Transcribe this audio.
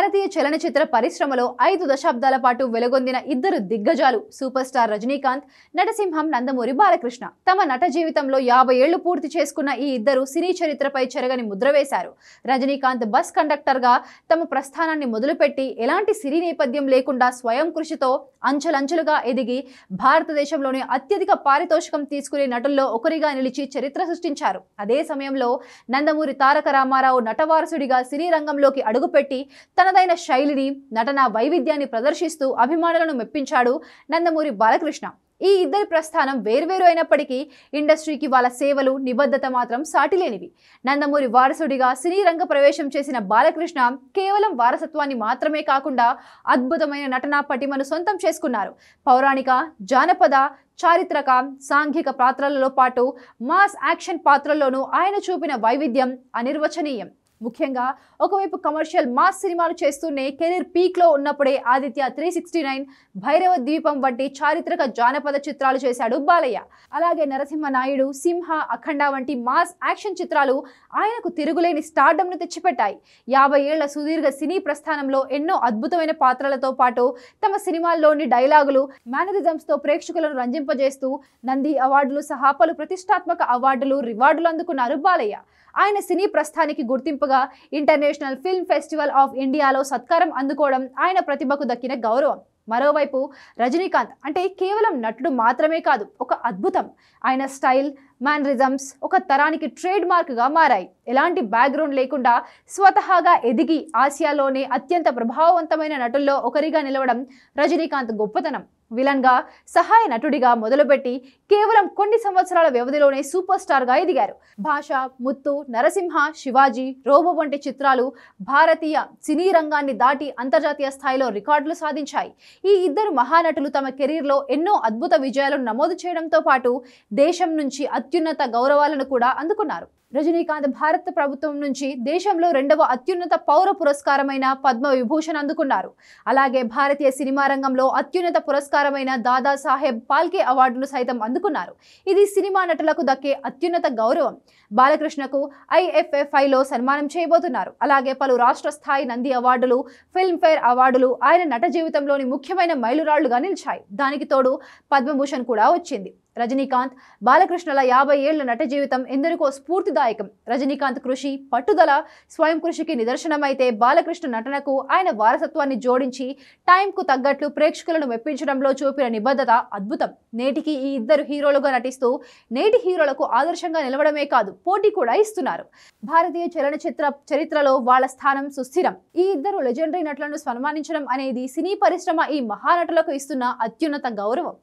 భారతీయ చలనచిత్ర పరిశ్రమలో 5 దశాబ్దాల పాటు వెలుగొందిన ఇద్దరు దిగ్గజాలు సూపర్ స్టార్ రజనీకాంత్, నటసింహం నందమూరి బాలకృష్ణ. తమ నట జీవితంలో 50 ఏళ్లు పూర్తి చేసుకున్న ఈ ఇద్దరు సినీ చరిత్రపై చెరగని ముద్ర వేశారు. రజనీకాంత్ బస్ కండక్టర్గా తమ ప్రస్థానాన్ని మొదలుపెట్టి ఎలాంటి సినీ నేపథ్యం లేకుండా స్వయం కృషితో అంచెలంచెలుగా ఎదిగి భారతదేశంలోని అత్యధిక పారితోషికం తీసుకునే నటుల్లో ఒకరిగా నిలిచి చరిత్ర సృష్టించారు. అదే సమయంలో నందమూరి తారక రామారావు నటవారసుడిగా సినీ రంగంలోకి అడుగుపెట్టి తనదైన శైలిని, నటన వైవిధ్యాన్ని ప్రదర్శిస్తూ అభిమానులను మెప్పించాడు నందమూరి బాలకృష్ణ. ఈ ఇద్దరి ప్రస్థానం వేర్వేరు అయినప్పటికీ ఇండస్ట్రీకి వాళ్ళ సేవలు, నిబద్ధత మాత్రం సాటిలేనివి. నందమూరి వారసుడిగా సినీ రంగ ప్రవేశం చేసిన బాలకృష్ణ కేవలం వారసత్వాన్ని మాత్రమే కాకుండా అద్భుతమైన నటనా పటిమను సొంతం చేసుకున్నారు. పౌరాణిక, జానపద, చారిత్రక, సాంఘిక పాత్రలలో పాటు మాస్ యాక్షన్ పాత్రల్లోనూ ఆయన చూపిన వైవిధ్యం అనిర్వచనీయం. ముఖ్యంగా ఒకవైపు కమర్షియల్ మాస్ సినిమాలు చేస్తూనే కెరీర్ పీక్లో ఉన్నప్పుడే ఆదిత్య 369, భైరవ ద్వీపం వంటి చారిత్రక జానపద చిత్రాలు చేశాడు బాలయ్య. అలాగే నరసింహ నాయుడు, సింహ, అఖండ వంటి మాస్ యాక్షన్ చిత్రాలు ఆయనకు తిరుగులేని స్టార్డమ్ను తెచ్చిపెట్టాయి. 50 ఏళ్ల సుదీర్ఘ సినీ ప్రస్థానంలో ఎన్నో అద్భుతమైన పాత్రలతో పాటు తమ సినిమాల్లోని డైలాగులు, మేనరిజమ్స్తో ప్రేక్షకులను రంజింపజేస్తూ నంది అవార్డులు సహా పలు ప్రతిష్టాత్మక అవార్డులు, రివార్డులు అందుకున్నారు బాలయ్య. ఆయన సినీ ప్రస్థానికి గుర్తింపుగా ఇంటర్నేషనల్ ఫిల్మ్ ఫెస్టివల్ ఆఫ్ ఇండియాలో సత్కారం అందుకోవడం ఆయన ప్రతిభకు దక్కిన గౌరవం. మరోవైపు రజనీకాంత్ అంటే కేవలం నటుడు మాత్రమే కాదు, ఒక అద్భుతం. ఆయన స్టైల్, మేనరిజమ్స్ ఒక తరానికి ట్రేడ్ మార్క్గా మారాయి. ఎలాంటి బ్యాక్గ్రౌండ్ లేకుండా స్వతహాగా ఎదిగి ఆసియాలోనే అత్యంత ప్రభావవంతమైన నటుల్లో ఒకరిగా నిలవడం రజనీకాంత్ గొప్పతనం. విలన్గా, సహాయ నటుడిగా మొదలుపెట్టి కేవలం కొన్ని సంవత్సరాల వ్యవధిలోనే సూపర్ స్టార్గా ఎదిగారు. భాష, ముత్తు, నరసింహ, శివాజీ, రోబో వంటి చిత్రాలు భారతీయ సినీ రంగాన్ని దాటి అంతర్జాతీయ స్థాయిలో రికార్డులు సాధించాయి. ఈ ఇద్దరు మహానటులు తమ కెరీర్లో ఎన్నో అద్భుత విజయాలను నమోదు చేయడంతో పాటు దేశం నుంచి అత్యున్నత గౌరవాలను కూడా అందుకున్నారు. రజనీకాంత్ భారత ప్రభుత్వం నుంచి దేశంలో 2వ అత్యున్నత పౌర పురస్కారమైన పద్మ విభూషణ్ అందుకున్నారు. అలాగే భారతీయ సినిమా రంగంలో అత్యున్నత పురస్కారమైన దాదాసాహెబ్ ఫాల్కే అవార్డును సైతం అందుకున్నారు. ఇది సినిమా నటులకు దక్కే అత్యున్నత గౌరవం. బాలకృష్ణకు IFFIలో సన్మానం చేయబోతున్నారు. అలాగే పలు రాష్ట్ర స్థాయి నంది అవార్డులు, ఫిల్మ్ఫేర్ అవార్డులు ఆయన నట జీవితంలోని ముఖ్యమైన మైలురాళ్లుగా నిలిచాయి. దానికి తోడు పద్మభూషణ్ కూడా వచ్చింది. రజనీకాంత్, బాలకృష్ణల 50 ఏళ్ల నట జీవితం ఎందరికో స్ఫూర్తిదాయకం. రజనీకాంత్ కృషి, పట్టుదల, స్వయం కృషికి నిదర్శనమైతే బాలకృష్ణ నటనకు ఆయన వారసత్వాన్ని జోడించి టైంకు తగ్గట్లు ప్రేక్షకులను మెప్పించడంలో చూపిన నిబద్ధత అద్భుతం. నేటికి ఈ ఇద్దరు హీరోలుగా నటిస్తూ నేటి హీరోలకు ఆదర్శంగా నిలవడమే కాదు, పోటీ కూడా ఇస్తున్నారు. భారతీయ చలనచిత్ర చరిత్రలో వాళ్ళ స్థానం సుస్థిరం. ఈ ఇద్దరు లెజెండరీ నటులను సన్మానించడం అనేది సినీ పరిశ్రమ ఈ మహానటులకు ఇస్తున్న అత్యున్నత గౌరవం.